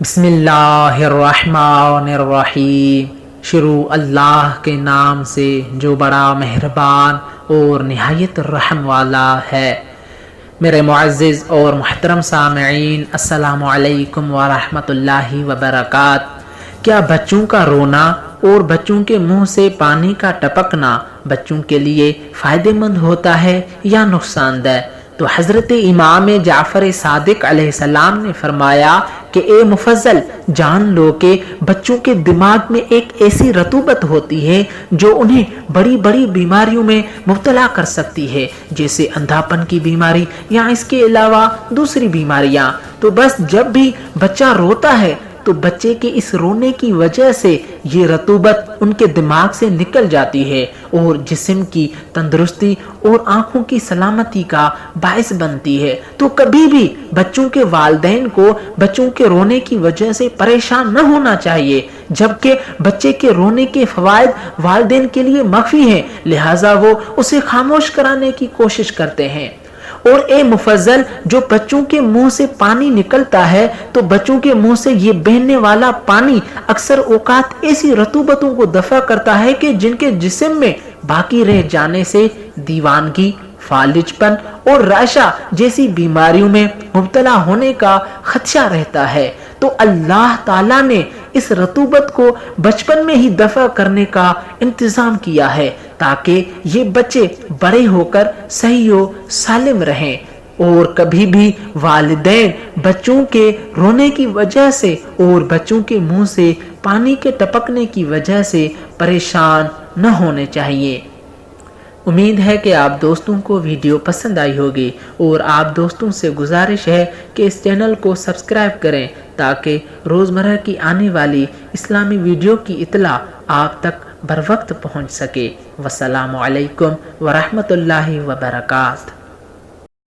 بسم اللہ الرحمن الرحیم۔ شروع اللہ کے نام سے جو بڑا مہربان اور نہایت رحم والا ہے۔ میرے معزز اور محترم سامعین، السلام علیکم ورحمۃ اللہ وبرکاتہ۔ کیا بچوں کا رونا اور بچوں کے منہ سے پانی کا ٹپکنا بچوں کے لیے فائدہ مند ہوتا ہے یا نقصان دہ؟ تو حضرت امام جعفر صادق علیہ السلام نے فرمایا کہ اے مفضل، جان لو کہ بچوں کے دماغ میں ایک ایسی رطوبت ہوتی ہے جو انہیں بڑی بڑی بیماریوں میں مبتلا کر سکتی ہے، جیسے اندھاپن کی بیماری یا اس کے علاوہ دوسری بیماریاں۔ تو بس جب بھی بچہ روتا ہے تو بچے کے اس رونے کی وجہ سے یہ رطوبت ان کے دماغ سے نکل جاتی ہے اور جسم کی تندرستی اور آنکھوں کی سلامتی کا باعث بنتی ہے۔ تو کبھی بھی بچوں کے والدین کو بچوں کے رونے کی وجہ سے پریشان نہ ہونا چاہیے، جبکہ بچے کے رونے کے فوائد والدین کے لیے مخفی ہیں، لہٰذا وہ اسے خاموش کرانے کی کوشش کرتے ہیں۔ اور اے مفضل، جو بچوں کے منہ سے پانی نکلتا ہے تو بچوں کے منہ سے یہ بہنے والا پانی اکثر اوقات ایسی رطوبتوں کو دفع کرتا ہے کہ جن کے جسم میں باقی رہ جانے سے دیوانگی، فالج پن اور رعشہ جیسی بیماریوں میں مبتلا ہونے کا خدشہ رہتا ہے۔ تو اللہ تعالیٰ نے اس رطوبت کو بچپن میں ہی دفع کرنے کا انتظام کیا ہے تاکہ یہ بچے بڑے ہو کر صحیح و سالم رہیں۔ اور کبھی بھی والدین بچوں کے رونے کی وجہ سے اور بچوں کے منہ سے پانی کے ٹپکنے کی وجہ سے پریشان نہ ہونے چاہیے۔ امید ہے کہ آپ دوستوں کو ویڈیو پسند آئی ہوگی، اور آپ دوستوں سے گزارش ہے کہ اس چینل کو سبسکرائب کریں تاکہ روزمرہ کی آنے والی اسلامی ویڈیو کی اطلاع آپ تک بر وقت پہنچ سکے۔ والسلام علیکم ورحمۃ اللہ وبرکاتہ۔